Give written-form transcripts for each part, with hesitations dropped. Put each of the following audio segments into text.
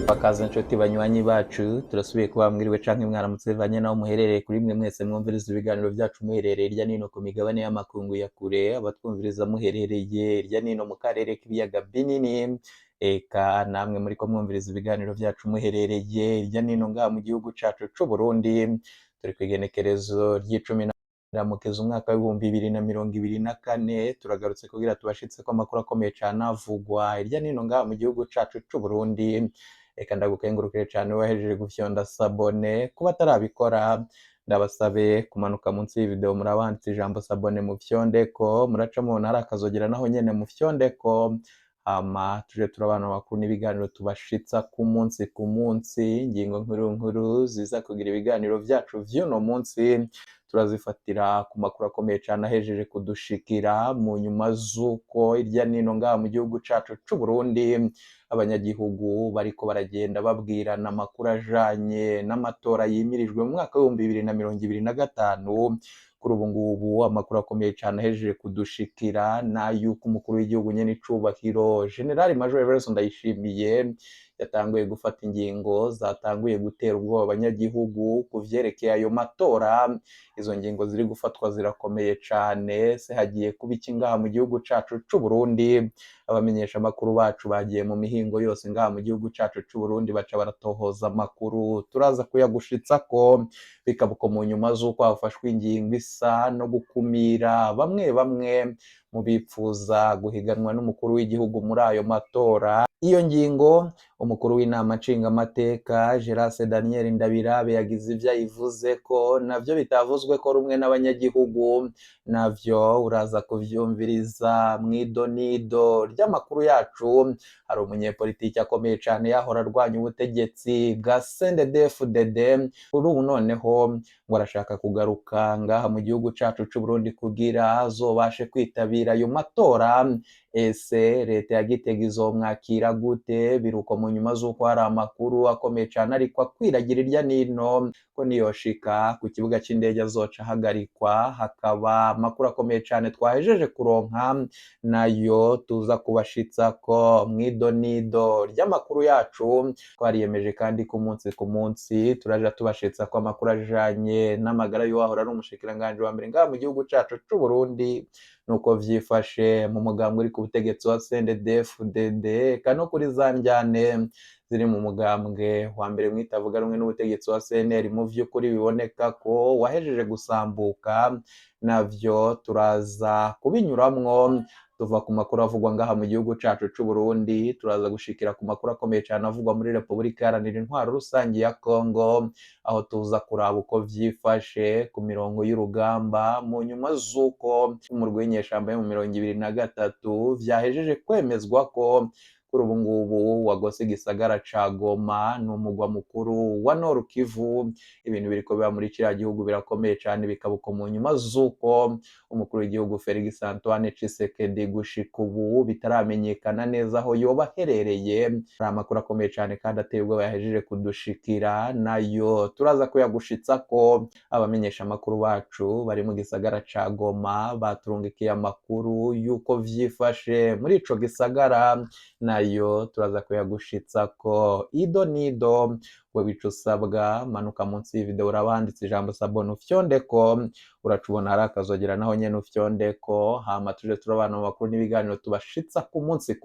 Bakaza inshuti banywanyi bacu turasubiye kuba mwiriwe canke mwaramutse bivanye naho muherereye kuri mwe mwese mwumviriza ibiganiro vyacu muherereye irya nino ku migabane y'amakungu ya kure, abatwumviriza muherereye irya nino mu karere k'ibiyaga binini, eka namwe muriko mwumviriza ibiganiro vyacu muherereye irya nino ngaha mu gihugu cacu c'Uburundi, turi kw'igenekerezo ry'icumi na Ramukiza umwaka w'ibihumbi bibiri na mirongo ibiri na kane, turagarutse kugira tubashitseko amakuru akomeye cane avugwa irya nino ngaha mu gihugu cacu c'Uburundi. Eka ndagukengurukire cane wahejeje gufyonda sabone, kuba atarabikora ndabasabe kumanuka munsi y'ivideo muraba handitse ijambo sabone mufyondeko, muraca mubona hari akazogera naho nyene mufyondeko, hama tuje turabana amakuru n'ibiganiro tubashitsa ku munsi, ingingo nkuru nkuru ziza kugira ibiganiro vyacu vy'uno munsi, turazifatira ku makuru akomeye cane ahejeje kudushikira mu nyuma z'uko irya nino ngaha mu gihugu cacu c'Uburundi abanyagihugu bariko baragenda babwirana amakuru ajanye n'amatora yimirijwe mu mwaka w'ibihumbi bibiri na mirongo ibiri na gatanu. Kuri ubu ngubu amakuru akomeye cane ahejeje kudushikira n'ayuko umukuru w'igihugu nyene icubahiro General Major Evariste Ndayishimiye yatanguye gufata ingingo zatanguye gutera ubwoba abanyagihugu ku vyerekeye ayo matora. Izo ngingo ziri gufatwa zirakomeye cane, se hagiye kuba iki ngaha mu gihugu cacu c'Uburundi? Abamenyesha amakuru bacu bagiye mu mihingo yose ngaha mu gihugu cacu c'Uburundi baca baratohoza amakuru, turaza kuyagushitsako, bikaba uko mu nyuma z'uko hafashwe ingingo isa no gukumira bamwe bamwe mu bipfuza guhiganwa n'umukuru w'igihugu muri ayo matora. Iyo ngingo umukuru w'inama nshingamateka Gérard Daniel Ndabirabe yagize ivyo ayivuzeko, navyo bitavuzweko rumwe n'abanyagihugu, navyo uraza kuvyumviriza mw'idonido ry'amakuru yacu. Hari umunyepolitiki akomeye cane yahora arwanya ubutegetsi bwa CNDD-FDD, kuri ubu noneho ngo arashaka kugaruka ngaha mu gihugu cacu c'Uburundi kugira azobashe kwitabira ayo matora. Ese leta ya Gitega izomwakira gute? Biruko mu nyuma z'uko hari amakuru akomeye cane ariko akwiragira irya nino ko niyoshika ku kibuga c'indege azoca ahagarikwa. Hakaba amakuru akomeye cane twahejeje kuronka nayo tuza kubashitsako mw'idonido ry'amakuru yacu. Twariyemeje kandi ku munsi turaja tubashitsako amakuru ajanye n'amagara y'uwahora ari umushikiranganji wa mbere ngaha mu gihugu cacu c'Uburundi, nuko vyifashe mu mugambwe uri ku butegetsi wa CNDD-FDD, eka no kuri za njyane ziri mu mugambwe wa mbere mwitavuga rumwe n'ubutegetsi wa CNL, mu vy'ukuri biboneka ko wahejeje gusambuka, navyo turaza kubinyuramwo. Tuva ku makuru avugwa ngaha mu gihugu cacu c'Uburundi, turaza gushikira ku makuru akomeye cane avugwa muri Repubulika Iharanira Intwaro Rusangi ya Kongo, aho tuza kuraba uko vyifashe ku mirongo y'urugamba mu nyuma z'uko umurwi w'inyeshamba yo mu 2023 vyahejeje kwemezwa ko kuri ubu ngubu wagose igisagara ca Goma, ni umugwa mukuru wa Nord Kivu. Ibintu biriko biba muri kiriya gihugu birakomeye cane, bikaba uko mu nyuma z'uko umukuru w'igihugu Felix Antoine Tshisekedi gushika ubu bitaramenyekana neza aho yoba aherereye. Hari amakuru akomeye cane kandi ateye ubwoba yahejeje kudushikira, nayo turaza kuyagushitsako. Abamenyesha amakuru bacu bari mu gisagara ca Goma baturungikiye amakuru y'uko vyifashe muri ico gisagara, nayo turaza kuyagushitsako idonido. We bica usabwa manuka munsi y'ivideo uraba handitse ijambo sabone ufyondeko, uracubona hari akazogera naho nyene ufyondeko, hama tuje turabana mu makuru n'ibiganiro tubashitsa ku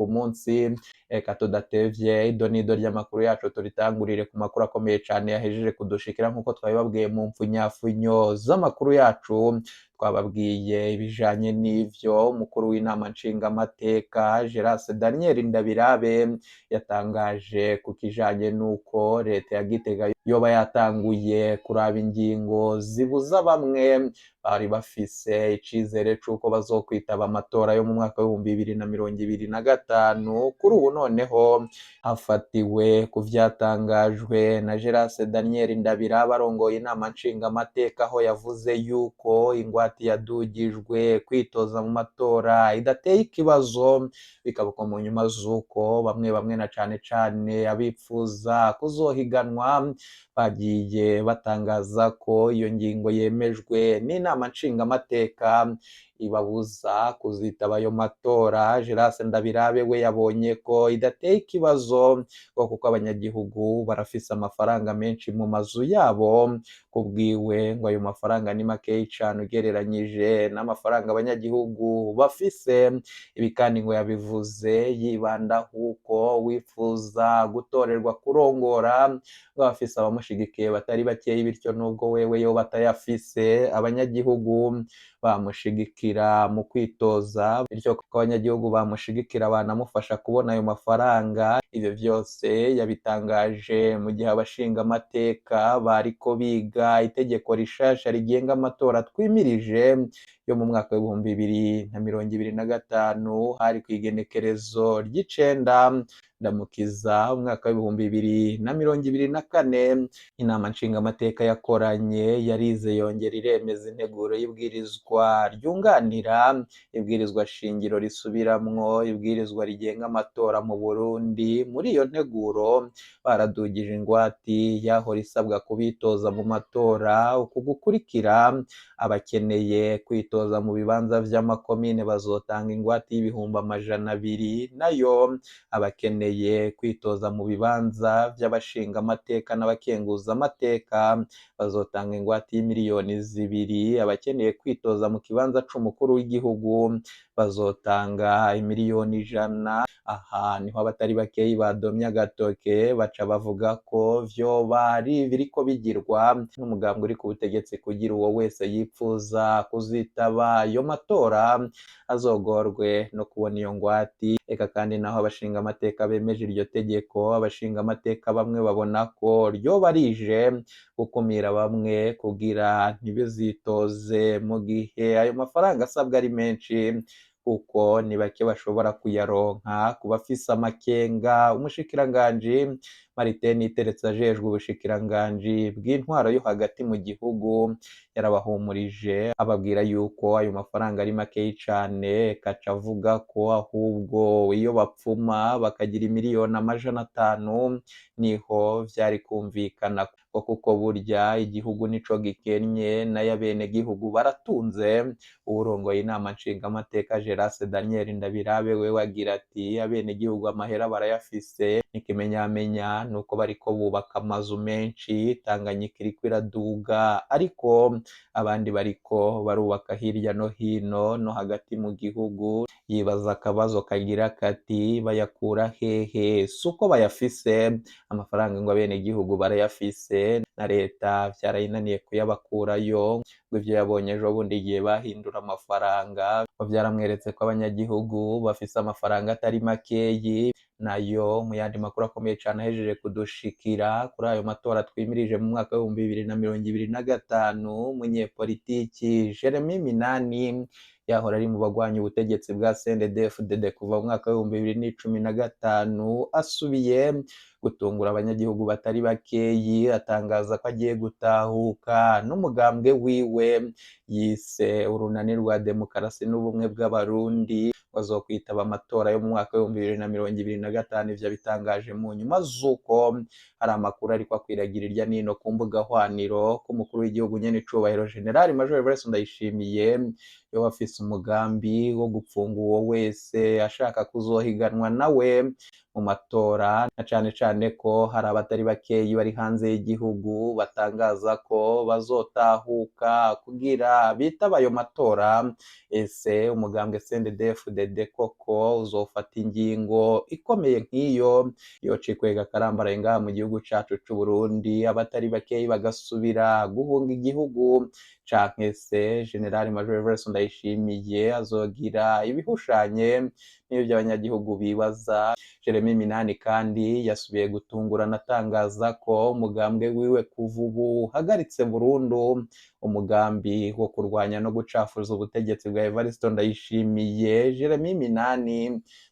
munsi. Eka tudatevye idonido ry'amakuru yacu turitangurire ku makuru akomeye cane yahejeje kudushikira nk'uko twabibabwiye mu mpfunyafunyo z'amakuru yacu. Twababwiye ibijanye n'ivyo umukuru w'inama nshingamateka Gérard Daniel Ndabirabe yatangaje ku kijanye n'uko leta ya Gitega yoba yatanguye kuraba ingingo zibuza bamwe bari bafise icizere c'uko bazokwitaba amatora yo mu mwaka w'ibihumbi bibiri na mirongo ibiri na gatanu. Kuri ubu noneho hafatiwe ku vyatangajwe na Gérard Daniel Ndabirabe arongoye inama nshingamateka, aho yavuze yuko ingwate yadugijwe kwitoza mu matora idateye ikibazo. Bikaba uko mu nyuma z'uko bamwe na cane cane abipfuza kuzohiganwa bagiye batangaza ko iyo ngingo yemejwe n'inama nshingamateka. ibabuza kuzitaba ayo matora. Gerase Ndabirabe we yabonye ko idateye ikibazo ngo kuko abanyagihugu barafise amafaranga menshi mu mazu yabo, kubwiwe ngo ayo mafaranga ni makeyi cane ugereranyije n'amafaranga abanyagihugu bafise. Ibi kandi ngo yabivuze yibanda huko wifuza gutorerwa kurongora ngo abafise abamushigikiye batari bakeyi, bityo nubwo wewe yoba atayafise abanyagihugu bamushigikira mu kwitoza, bityo ko abanyagihugu bamushigikira banamufasha kubona ayo mafaranga. Ivyo vyose yabitangaje mu gihe abashinga amateka bariko biga itegeko rishasha rigenga amatora twimirije yo mu mwaka w'ibihumbi bibiri na mirongo ibiri na gatanu, hari kw'igenekerezo ry'icenda Ndamukiza umwaka w'ibihumbi bibiri na mirongo ibiri na kane. Inama nshingamateka yakoranye yarize yongera iremeza integuro y'ibwirizwa ryunganira ibwirizwa shingiro risubiramwo ibwirizwa rigenga amatora mu Burundi. Muri iyo nteguro baradugije ingwati yahora isabwa kubitoza mu matora uku gukurikira: abakeneye kwitoza mu bibanza vy'amakomine bazotanga ingwate y'ibihumbi 200, nayo abakeneye kwitoza mu bibanza vy'abashinga amateka n'abakenguza amateka bazotanga ingwate y'imiliyoni 2. Abakeneye kwitoza mu kibanza c'umukuru w'igihugu bazotanga imiliyoni 100. Aha niho abatari bakeyi badomye agatoke baca bavuga ko vyoba ari biriko bigirwa n'umugambwe uri ku butegetsi kugira uwo wese yipfuza kuzitaba ayo matora azogorwe no kubona iyo ngwati. Eka kandi naho abashinga amateka bemeje iryo tegeko, abashinga amateka bamwe babona ko ryoba rije gukumira bamwe kugira ntibizitoze mu gihe ayo mafaranga asabwa ari menshi, kuko ni bake bashobora kuyaronka. Ku bafise amakenga, umushikiranganji Martin Niteretse ajejwe ubushikiranganji bw'intwaro yo hagati mu gihugu yarabahumurije ababwira yuko ayo mafaranga ari makeyi cane, kaca avuga ko ahubwo iyo bapfuma bakagira imiliyoni 500 niho vyari kumvikana, kuko burya igihugu nico gikenye nayo abenegihugu baratunze. Uwurongoye inama nshingamateka Gerase Daniel Ndabirabe we wagira ati abenegihugu amahera barayafise, n'ikimenyamenya nuko bariko bubaka amazu menshi, Tanganyika iriko iraduga, ariko abandi bariko barubaka hirya no hino no hagati mu gihugu. Yibaza akabazo kagira kati bayakura hehe? Suko bayafise amafaranga ngo abenegihugu barayafise na leta vyarayinaniye kuyabakurayo, ngo ivyo yabonye ejo bundi igihe bahindura amafaranga ngo vyaramweretse ko abanyagihugu bafise amafaranga atari makeyi. Nayo mu yandi makuru akomeye cane ahejeje kudushikira kuri ayo matora twimirije mu mwaka w'ibihumbi bibiri na mirongo ibiri na gatanu, umunyepolitiki Jeremy Minani yahora ari mu bagwanya ubutegetsi bwa CNDD-FDD kuva mu mwaka w'ibihumbi bibiri n'icumi na gatanu, asubiye gutungura abanyagihugu batari bakeyi, atangaza ko agiye gutahuka n'umugambwe wiwe yise urunani rwa demokarasi n'ubumwe bw'abarundi, bazokwitaba amatora yo mu mwaka w'ibihumbi bibiri na mirongo ibiri na gatanu. Ivyo bitangaje mu nyuma z'uko hari amakuru ariko akwiragira irya nino ku mbuga hwaniro ko umukuru w'igihugu nyene icubahiro General Major Evariste Ndayishimiye yoba afise umugambi wo gupfunga uwo wese ashaka kuzohiganwa nawe mu matora, na cane cane ko hari abatari bakeyi bari hanze y'igihugu batangaza ko bazotahuka kugira bitaba ayo matora. Ese umugambwe CNDD-FDD koko uzofata ingingo ikomeye nk'iyo yoca ikwega akarambaraye ngaha mu gihugu cacu c'Uburundi, abatari bakeyi bagasubira guhunga igihugu, canke se General Major Evariste Ndayishimiye azogira ibihushanye n'ivyo abanyagihugu bibaza? Jeremy Minani kandi yasubiye gutungurana atangaza ko umugambwe wiwe kuva ubu uhagaritse burundu umugambi wo kurwanya no gucafuza ubutegetsi bwa Evariste Ndayishimiye. Jeremy Minani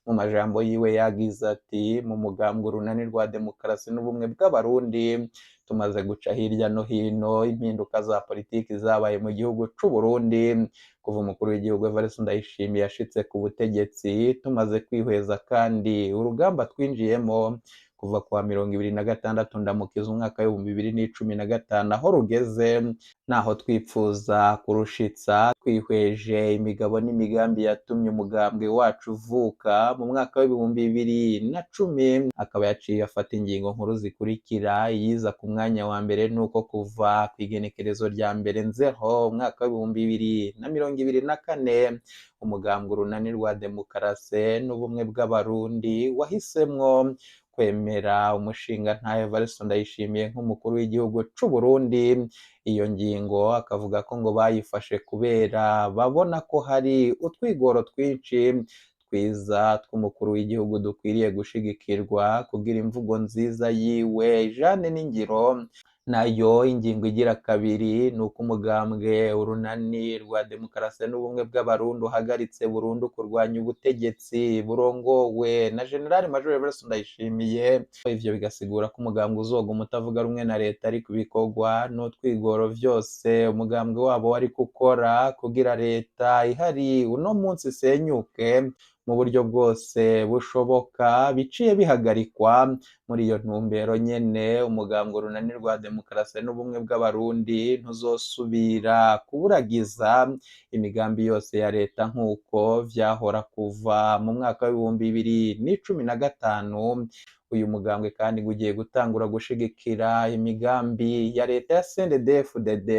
mu majambo yiwe yagize ati mu mugambwe urunani rwa demokarasi n'ubumwe bw'abarundi tumaze guca hirya no hino impinduka za politiki zabaye mu gihugu c'Uburundi kuva umukuru w'igihugu Evariste Ndayishimiye yashitse ku butegetsi, tumaze kwihweza kandi urugamba twinjiyemo kuva kuwa 26 Ndamukiza umwaka w'2015 aho rugeze naho twipfuza kurushitsa twihweje imigabo n'imigambi yatumye umugambwe wacu uvuka mu mwaka w'2010 akaba yaciye afata ingingo nkuru zikurikira. Iyiza ku mwanya wa mbere nuko kuva kw'igenekerezo rya mbere Nzero umwaka w'2024 umugambwe urunani rwa demokarasi n'ubumwe bw'abarundi wahisemwo kwemera umushingantahe Evariste Ndayishimiye nk'umukuru w'igihugu c'u Burundi. Iyo ngingo akavuga ko ngo bayifashe kubera babona ko hari utwigoro twinshi twiza tw'umukuru w'igihugu dukwiriye gushigikirwa kugira imvugo nziza yiwe ijane n'ingiro. Nayo ingingo igira kabiri ni uko umugambwe urunani rwa demokarasi n'ubumwe bw'abarundi uhagaritse burundu kurwanya ubutegetsi burongowe na General Major Evariste Ndayishimiye. Ivyo bigasigura ko umugambwe uzoguma utavuga rumwe na leta, ariko ibikorwa n'utwigoro vyose umugambwe wabo wari gukora kugira leta ihari uno munsi isenyuke mu buryo bwose bushoboka biciye bihagarikwa. Muri iyo ntumbero nyene umugambwe urunani rwa demokarasi n'ubumwe bw'abarundi ntuzosubira kuburagiza imigambi yose ya leta nk'uko vyahora kuva mu mwaka w'2015. Uyu mugambwe kandi ugiye gutangura gushigikira imigambi ya leta ya CNDD-FDD.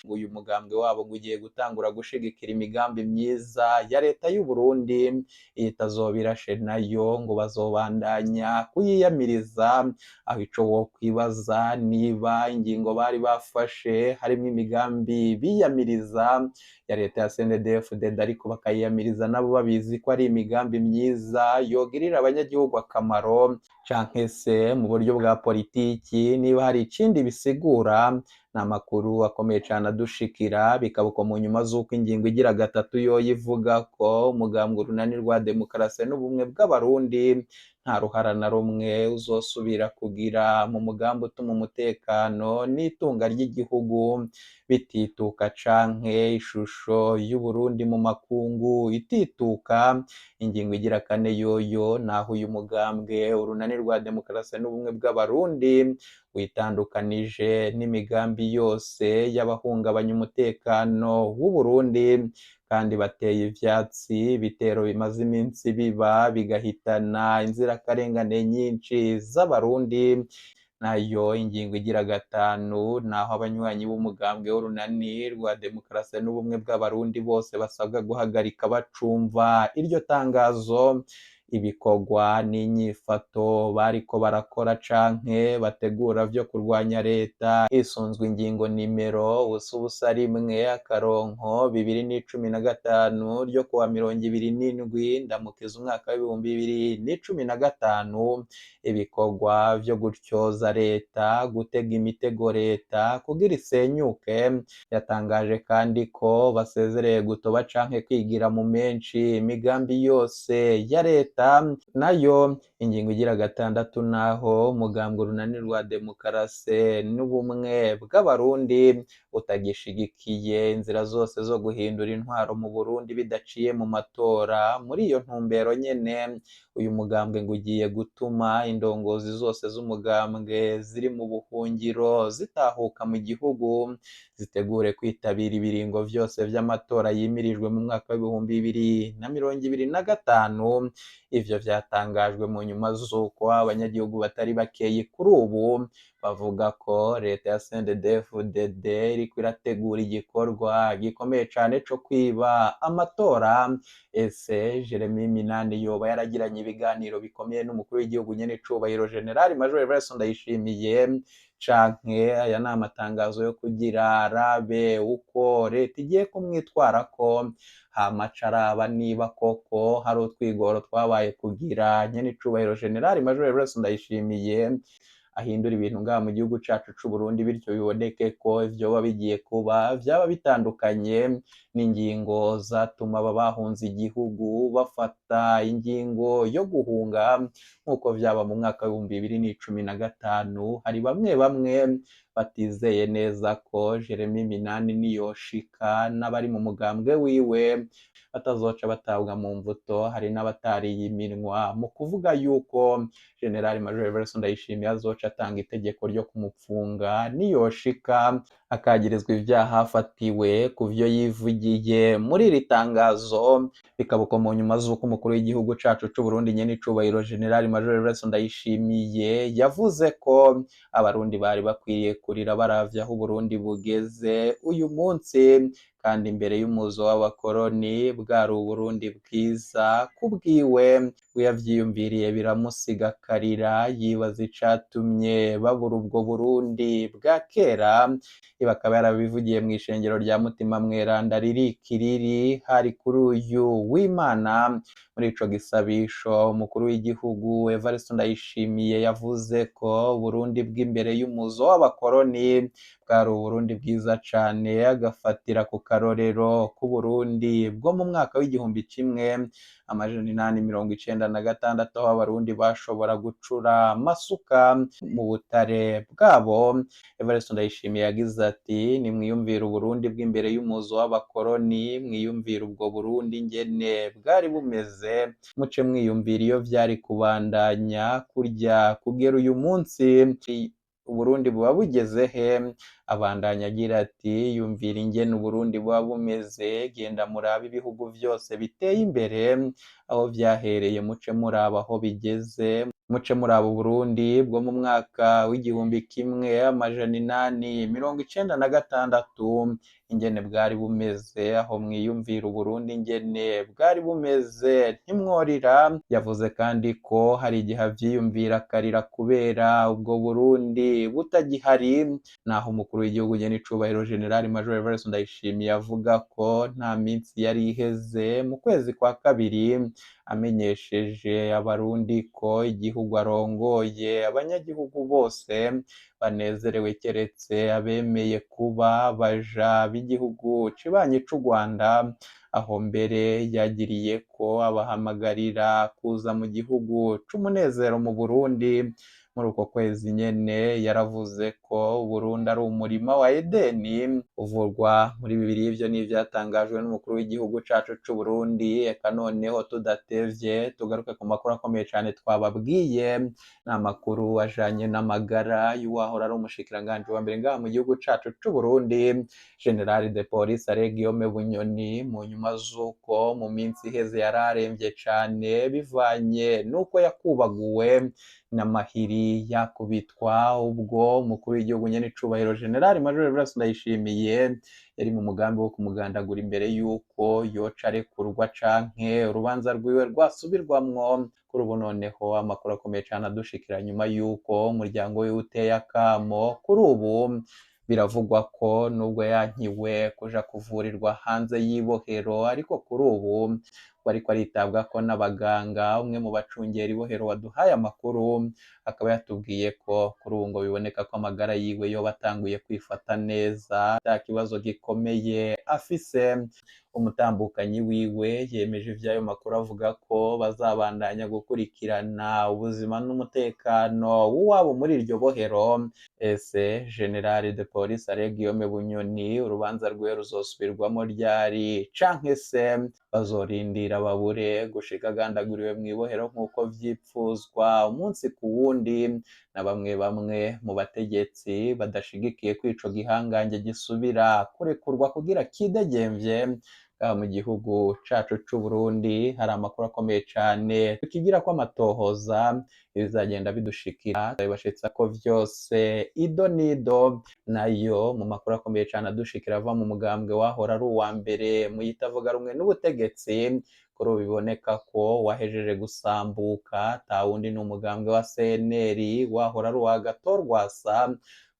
Uyu mugambwe wabo ugiye gutangura gushigikira imigambi myiza ya leta y'u Burundi. Itazobirashe nayo ngo bazobandanya kuyiyamiriza. Aho ico wokwibaza niba ingingo bari bafashe harimwo imigambi biyamiriza ya leta ya CNDD-FDD, ariko bakayiyamiriza nabo babizi ko ari imigambi myiza yogirira abanyagihugu akamaro, canke se mu buryo bwa politiki niba hari ikindi bisigura. Ni amakuru akomeye cane adushikira, bikaba uko mu nyuma z'uko ingingo igira gatatu yoyo ivuga ko umugambwe urunani rwa demokarasi n'ubumwe bw'abarundi nta ruhara na rumwe uzosubira kugira mu mugambi utuma umutekano n'itunga ry'igihugu bitituka canke ishusho y'u Burundi mu makungu itituka. Ingingo igira kane yoyo naho uyu mugambwe urunani rwa demokarasi n'ubumwe bw'abarundi witandukanije n'imigambi yose y'abahungabanya umutekano w'u Burundi, kandi bateye ivyatsi ibitero bimaze iminsi biba bigahitana inzirakarengane nyinshi z'abarundi. Nayo ingingo igira gatanu naho abanywanyi b'umugambwe w'urunani rwa demokarasi n'ubumwe bw'abarundi bose basabwa guhagarika bacumva iryo tangazo ibikorwa n'inyifato bariko barakora canke bategura vyo kurwanya leta hisunzwe ingingo nimero 0/2015 ryo kuwa 27 Ndamukiza umwaka w'2015. Ibikorwa vyo gutyoza leta, gutega imitego leta kugira isenyuke. Yatangaje kandi ko basezereye gutoba canke kwigira mu menshi imigambi yose ya leta. Nayo ingingo igira gatandatu naho umugambwe urunani rwa demokarasi n'ubumwe bw'abarundi utagishigikiye inzira zose zo guhindura intwaro mu Burundi bidaciye mu matora. Muri iyo ntumbero nyene uyu mugambwe ngo ugiye gutuma indongozi zose z'umugambwe ziri mu buhungiro zitahuka mu gihugu zitegure kwitabira ibiringo vyose vy'amatora yimirijwe mu mwaka w'2025. Ivyo vyatangajwe mu nyuma z'uko abanyagihugu batari bakeyi kuri ubu bavuga ko leta ya CNDD-FDD iriko irategura igikorwa gikomeye cane co kwiba amatora. Ese Jeremy Minani yoba yaragiranye ibiganiro bikomeye n'umukuru w'igihugu nyene icubahiro General Major Evariste Ndayishimiye, canke aya ni amatangazo yo kugira rabe uko leta igiye kumwitwarako, hamaca araba niba koko hari utwigoro twabaye kugira nyene icubahiro General Major Evariste Ndayishimiye ahindura ibintu ngaha mu gihugu cacu c'u Burundi, bityo biboneke ko ivyoba bigiye kuba vyaba bitandukanye n'ingingo zatuma aba bahunze igihugu bafata ingingo yo guhunga nk'uko vyaba mu mwaka w'2015. Hari bamwe batizeye neza ko Jeremy Minani niyoshika n'abari mu mugambwe wiwe batazoca batabwa mu mvuto. Hari n'abatariye iminwa mu kuvuga yuko General Major Everson Ndayishimiye azoca atanga itegeko ryo kumupfunga niyoshika akagirizwa ivyaha afatiwe ku vyo yivugiye muri iri tangazo. Bikaba uko mu nyuma z'uko umukuru w'igihugu cacu c'u Burundi nyene icubahiro General Major Everson Ndayishimiye yavuze ko abarundi bari bakwiriye kurira baravye aho Uburundi bugeze uyu munsi, kandi imbere y'umuzo w'abakoroni bwari Uburundi bwiza. Kubwiwe yavyiyumviriye biramusiga akarira, yibaza icatumye babura ubwo Burundi bwa kera. Ibi akaba yarabivugiye mu ishengero rya Mutima Mweranda riri Kiriri hari kuri uyu w'Imana. Muri ico gisabisho umukuru w'igihugu Evariste Ndayishimiye yavuze ko Burundi bw'imbere y'umuzo w'abakoroni bwari Uburundi bwiza cane, agafatira ku karorero k'Uburundi bwo mu mwaka w'igihumbi kimwe amajana inani mirongo icenda na gatandatu aho abarundi bashobora gucura amasuka mu butare bwabo. Evariste Ndayishimiye yagize ati nimwiyumvire Uburundi bw'imbere y'umuzo w'abakoroni, mwiyumvire ubwo Burundi ingene bwari bumeze, muce mwiyumvira iyo vyari kubandanya kurya kugera uyu munsi Uburundi buba bugeze he. Abandanya agira ati yumvira ingene Uburundi buba bumeze, genda murabe ibihugu vyose biteye imbere aho vyahereye, muce muraba aho bigeze, muce muraba Uburundi bwo mu mwaka w'igihumbi kimwe amajana inani mirongo icenda na gatandatu ingene bwari bumeze, aho mwiyumvira Uburundi ingene bwari bumeze ntimworira. Yavuze kandi ko hari igihe avyiyumvira akarira kubera ubwo Burundi butagihari, naho umukuru w'igihugu nyene icubahiro General Major Evariste Ndayishimiye avuga ko nta minsi yari iheze mu kwezi kwa kabiri amenyesheje abarundi ko igihugu arongoye abanyagihugu bose banezerewe keretse abemeye kuba baja b'igihugu cibanyi c'u Rwanda. Aho mbere yagiriye ko abahamagarira kuza mu gihugu c'umunezero mu Burundi. Muri uko kwezi nyene yaravuze ko Burundi ari umurima wa Edeni uvurwa muri Bibiliya. Ivyo n'ivyatangajwe n'umukuru w'igihugu cacu c'u Burundi. Eka noneho tudatevye tugaruke ku makuru akomeye cane twababwiye, n'amakuru ajanye n'amagara y'uwahora ari umushikiranganji wa mbere ngaha mu gihugu cacu c'u Burundi, General de Police Guillaume Bunyoni. Mu nyuma z'uko mu minsi iheze yararemvye cane bivanye n'uko yakubaguwe n'amahiri yakubitwa ubwo umukuru w'igihugu nyene icubahiro General Major Evariste Ndayishimiye yari mu mugambi wo kumugandagura imbere y'uko yoca arekurwa canke urubanza rwiwe rwasubirwamwo. Kuri ubu noneho amakuru akomeye cane adushikira nyuma y'uko umuryango wiwe uteye akamo. Kuri ubu biravugwa ko nubwo yankiwe kuja kuvurirwa hanze y'ibohero, ariko kuri ubu ariko aritabwako n'abaganga. Umwe mu bacungera ibohero waduhaye amakuru akaba yatubwiye ko kuri ubu ngo biboneka ko amagara yiwe yoba atanguye kwifata neza, ata kibazo gikomeye afise. Umutambukanyi wiwe yemeje ivy'ayo makuru avuga ko bazabandanya gukurikirana ubuzima n'umutekano w'uwabo muri iryo bohero. Ese General de Police Guillaume Bunyoni urubanza rwiwe ruzosubirwamo ryari, canke se bazorindira babure gushika agandaguriwe mw'ibohero nk'uko vyipfuzwa umunsi ku wundi na bamwe bamwe mu bategetsi badashigikiye ko ico gihangange gisubira kurekurwa kugira kidegemvye mu gihugu cacu c'u Burundi. Hari amakuru akomeye cane tukigirako amatohoza, ibizagenda bidushikira bibashitsa ko vyose ido nido. Nayo mu makuru akomeye cane adushikira ava mu mugambwe wahora ari uwa mbere mu yitavuga rumwe n'ubutegetsi, kuri ubu biboneka ko wahejeje gusambuka, ata wundi ni umugambwe wa CNL wahora ari uwa Agathon Rwasa.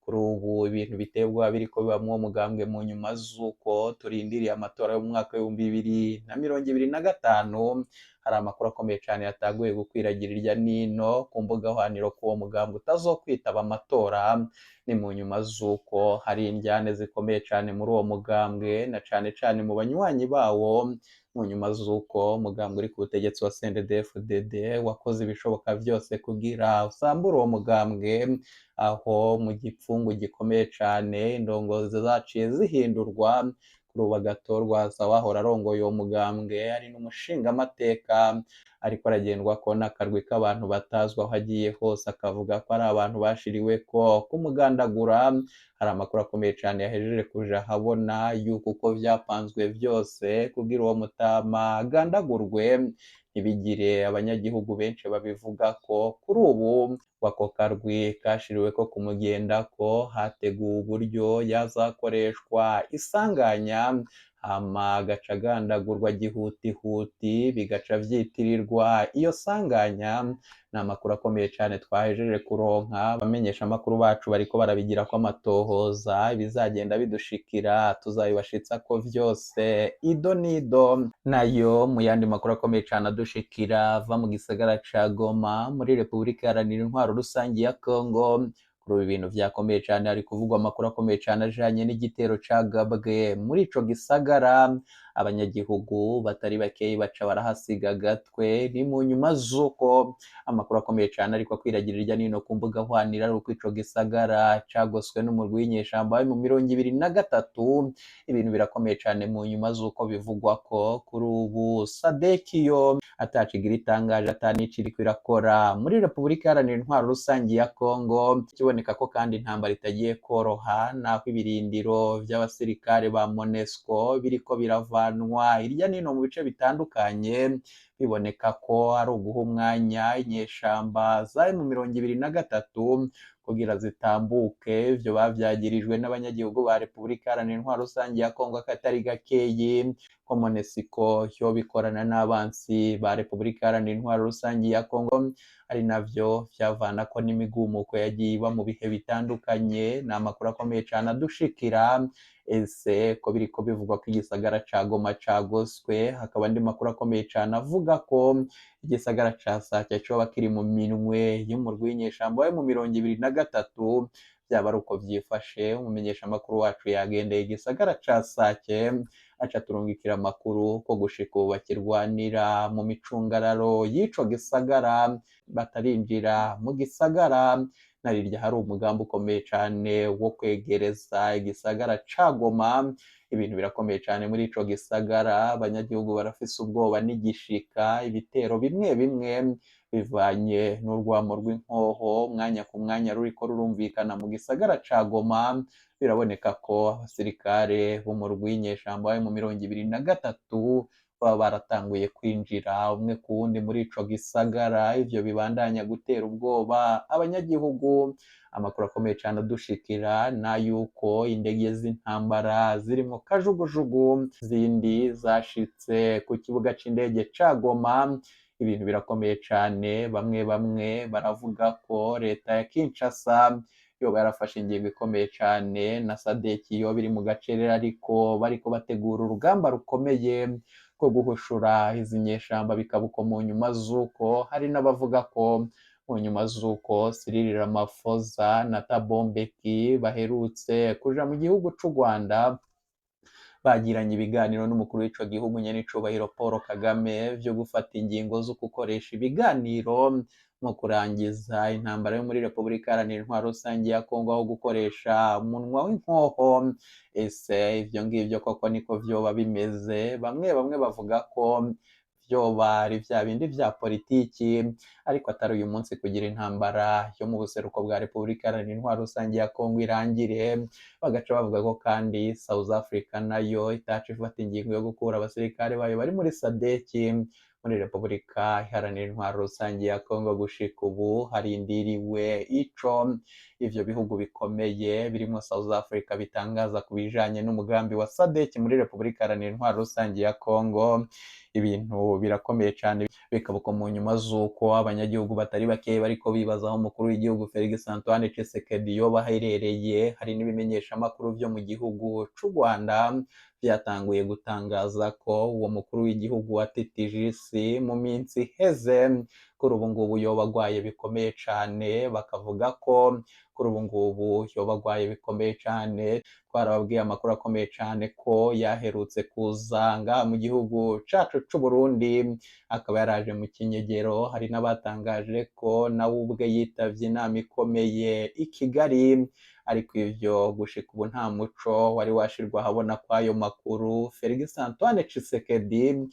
Kuri ubu ibintu biteye ubwoba biriko biba mw'uwo mugambwe mu nyuma z'uko turindiriye amatora yo mu mwaka w'ibihumbi bibiri na mirongo ibiri na gatanu. Hari amakuru akomeye cane yataguye gukwiragira irya nino ku mbuga hwaniro ko uwo mugambwe utazokwitaba amatora. Ni mu nyuma z'uko hari indyane zikomeye cane muri uwo mugambwe, na cane cane mu banywanyi bawo mu nyuma z'uko umugambwe uri ku butegetsi wa CNDD-FDD wakoze ibishoboka byose kugira usambure uwo mugambwe, aho mu gipfungu gikomeye cane indongozi zaciye zihindurwa kuri ubu agatorwa Rwasa wahora arongoye uwo mugambwe ari n'umushingamateka ariko aragendwako n'akarwi k'abantu batazwi aho agiye hose akavuga ko ari abantu bashiriweko kumugandagura. Hari amakuru akomeye cane yahejeje kuja ahabona yuko uko vyapanzwe vyose kugira uwo mutama agandagurwe ntibigire abanyagihugu benshi babivugako. Kuri ubu ako karwi kashiriweko kumugendako hateguwe uburyo yazakoreshwa isanganya hama agaca agandagurwa gihutihuti bigaca vyitirirwa iyo sanganya. Ni amakuru akomeye cane twahejeje kuronka, abamenyesha amakuru bacu bariko barabigirako amatohoza, ibizagenda bidushikira tuzabibashitsako vyose ido nido. Nayo mu yandi makuru akomeye cane adushikira ava mu gisagara ca Goma muri Repubulika Iharanira Intwaro Rusangi ya Kongo, kuri ubu ibintu vyakomeye cane hari kuvugwa amakuru akomeye cane ajanye n'igitero cagabwe muri ico gisagara, abanyagihugu batari bakeyi baca barahasiga agatwe. Ni mu nyuma z'uko amakuru akomeye cane ariko akwiragira irya nino ku mbuga hwanira ari uko ico gisagara cagoswe n'umurwi w'inyeshamba mu 2023. Ibintu birakomeye cane mu nyuma z'uko bivugwa ko kuri ubu SADC yo atacigira itangaje atanico iriko irakora muri Repubulika Iharanira Intwaro Rusangi ya Kongo, kiboneka ko kandi intambara itagiye koroha naho ibirindiro vy'abasirikare ba MONUSCO biriko biravanwa hirya nino mu bice bitandukanye, biboneka ko ari uguha umwanya inyeshamba za M23 kugira zitambuke. Ivyo bavyagirijwe n'abanyagihugu ba Repubulika Iharanira Intwaro Rusangi ya Kongo katari gakeyi ko MONUSCO yoba ikorana n'abansi ba Repubulika Iharanira Intwaro Rusangi ya Kongo, ari navyo vyavanako n'imigumuko yagiye iba mu bihe bitandukanye. Ni amakuru akomeye cane adushikira. Ese ko biriko bivugwa ko igisagara ca Goma cagoswe, hakaba andi makuru akomeye cane avuga ko igisagara ca Sake coba kiri mu minwe y'umurwi w'inyeshamba mu 2023. Vyaba ari uko vyifashe, umumenyesha amakuru wacu yagendeye igisagara ca Sake aca turungikira amakuru ko gushika ubu bakirwanira mu micungararo y'ico gisagara batarinjira mu gisagara. Narirya hari umugambi ukomeye cane wo kwegereza igisagara ca Goma. Ibintu birakomeye cane muri ico gisagara, abanyagihugu barafise ubwoba n'igishika, ibitero bimwe bimwe bivanye n'urwamo rw'inkoho mwanya ku mwanya ruriko rurumvikana mu gisagara ca Goma. Biraboneka ko abasirikare b'umurwi w'inyeshamba mu 2023 baba baratanguye kwinjira umwe ku wundi muri ico gisagara, ivyo bibandanya gutera ubwoba abanyagihugu. Amakuru akomeye cane adushikira n'ayuko indege z'intambara zirimwo kajugujugu zindi zashitse ku kibuga c'indege ca Goma. Ibintu birakomeye cane, bamwe bamwe baravuga ko leta ya Kinshasa yoba yarafashe ingingo ikomeye cane na SADC yoba iri mu gacerere, ariko bariko bategura urugamba rukomeye ko guhushura izi nyeshamba. Bikaba uko mu nyuma z'uko hari n'abavuga ko mu nyuma z'uko Cyril Ramaphosa na Thabo Mbeki baherutse kuja mu gihugu c'u Rwanda bagiranye ibiganiro n'umukuru w'ico gihugu nyene icubahiro Paul Kagame vyo gufata ingingo zo gukoresha ibiganiro mu kurangiza intambara yo muri Repubulika Iharanira Intwaro Rusangi ya Kongo aho gukoresha umunwa w'inkoho. Ese ivyo ngivyo koko niko vyoba bimeze? Bamwe bavuga ko vyoba ari vya bindi vya politiki, ariko atari uyu munsi kugira intambara yo mu buseruko bwa Repubulika Iharanira Intwaro Rusangi ya Kongo irangire. Bagaca bavuga ko kandi South Africa nayo itaca ifata ingingo yo gukura abasirikare bayo bari muri SADC muri Repubulika Iharanira Intwaro Rusangi ya Kongo. Gushika ubu harindiriwe ico ivyo bihugu bikomeye birimwo South Africa bitangaza ku bijanye n'umugambi wa SADC muri Repubulika Iharanira Intwaro Rusangi ya Kongo. Ibintu birakomeye cane, bikaba uko mu nyuma z'uko abanyagihugu batari bakeyi bariko bibaza aho umukuru w'igihugu Felix Antoine Tshisekedi yoba aherereye. Hari n'ibimenyesha amakuru vyo mu gihugu c'u Rwanda vyatanguye gutangaza ko uwo mukuru w'igihugu watitije isi mu minsi iheze kuri ubu ngubu yoba agwaye bikomeye cane, bakavuga ko kuri ubu ngubu yoba agwaye bikomeye cane. Twarababwiye amakuru akomeye cane ko yaherutse kuza ngaha mu gihugu cacu c'Uburundi, akaba yaraje mu kinyegero. Hari n'abatangaje ko nawe ubwe yitavye inama ikomeye i Kigali, ariko ivyo gushika ubu nta muco wari washirwa ahabona kw'ayo makuru. Felix Antoine Tshisekedi,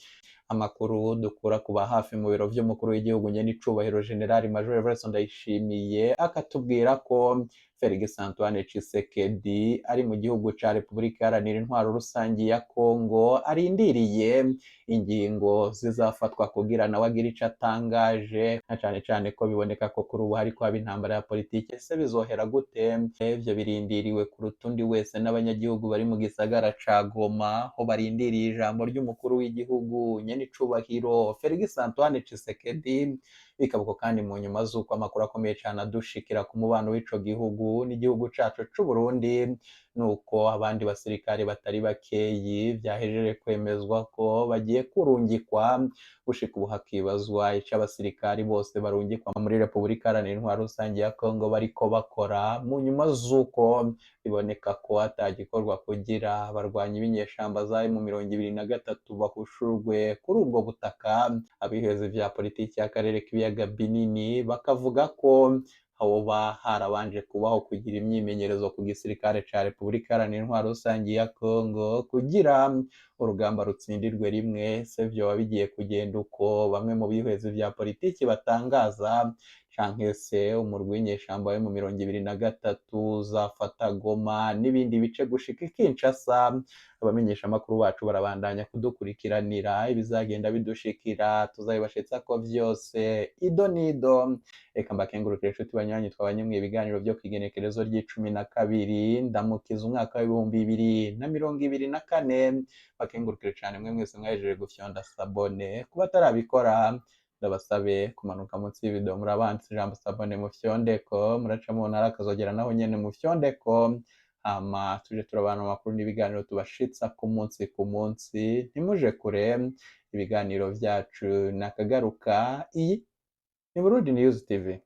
amakuru dukura kuba hafi mu biro vy'umukuru w'igihugu nyen'icubahiro General Major Evariste Ndayishimiye, akatubwira ko Felix Antoine Tshisekedi ari mu gihugu ca Repubulika Iharanira Intwaro Rusangi ya Kongo, arindiriye ingingo zizafatwa kugira nawe agire ico atangaje, na cane cane ko biboneka ko kuri ubu hariko haba intambara ya politike. Ese bizohera gute? Ivyo birindiriwe kuruta undi wese n'abanyagihugu bari mu gisagara ca Goma, ho barindiriye ijambo ry'umukuru w'igihugu nyen'icubahiro Felix Antoine Tshisekedi. Bikavuga kandi mu nyuma z'uko amakuru akomeye cane adushikira ku mubano w'ico gihugu n'igihugu cacu c'Uburundi, nuko abandi basirikare batari bakeyi vyahejeje kwemezwa ko bagiye kurungikwa. Gushika ubu hakibazwa ico abasirikari bose barungikwa muri Repubulika Iharanira Intwaro Rusangi ya Kongo bariko bakora, mu nyuma z'uko biboneka ko atagikorwa kugira abarwanyi b'inyeshamba za M23 bahushurwe kuri ubwo butaka. Abihweza ivya politiki y'akarere k'ibiyaga binini bakavuga ko hoba harabanje kubaho kugira imyimenyerezo ku gisirikare ca Repubulika Iharanira Intwaro Rusangi ya Kongo kugira urugamba rutsindirwe rimwe. Se vyoba bigiye kugenda uko bamwe mu bihweza ivya politiki batangaza, canke se umurwi w'inyeshamba wa M23 uzafata Goma n'ibindi bice gushika i Kinshasa? Abamenyeshamakuru bacu barabandanya kudukurikiranira ibizagenda bidushikira, tuzabibashitsako vyose ido n'ido. Reka mbakengurukire inshuti banywanyi twabanye mw'ibiganiro vyo kw'igenekerezo ry'icumi na kabiri Ndamukiza umwaka w'2024. Bakengurukire cane mwe mwese mwahejeje gufyonda sabone. Kuba atarabikora, ndabasabe kumanuka munsi y'ivideo murabanditse ijambo sabone mufyondeko, muraca mubona akazogera naho nyene mufyondeko, hama tuje turabana amakuru n'ibiganiro tubashitsa ku munsi ku munsi. Ntimuje kure, ibiganiro vyacu nakagaruka. Iyi ni Burundi News TV.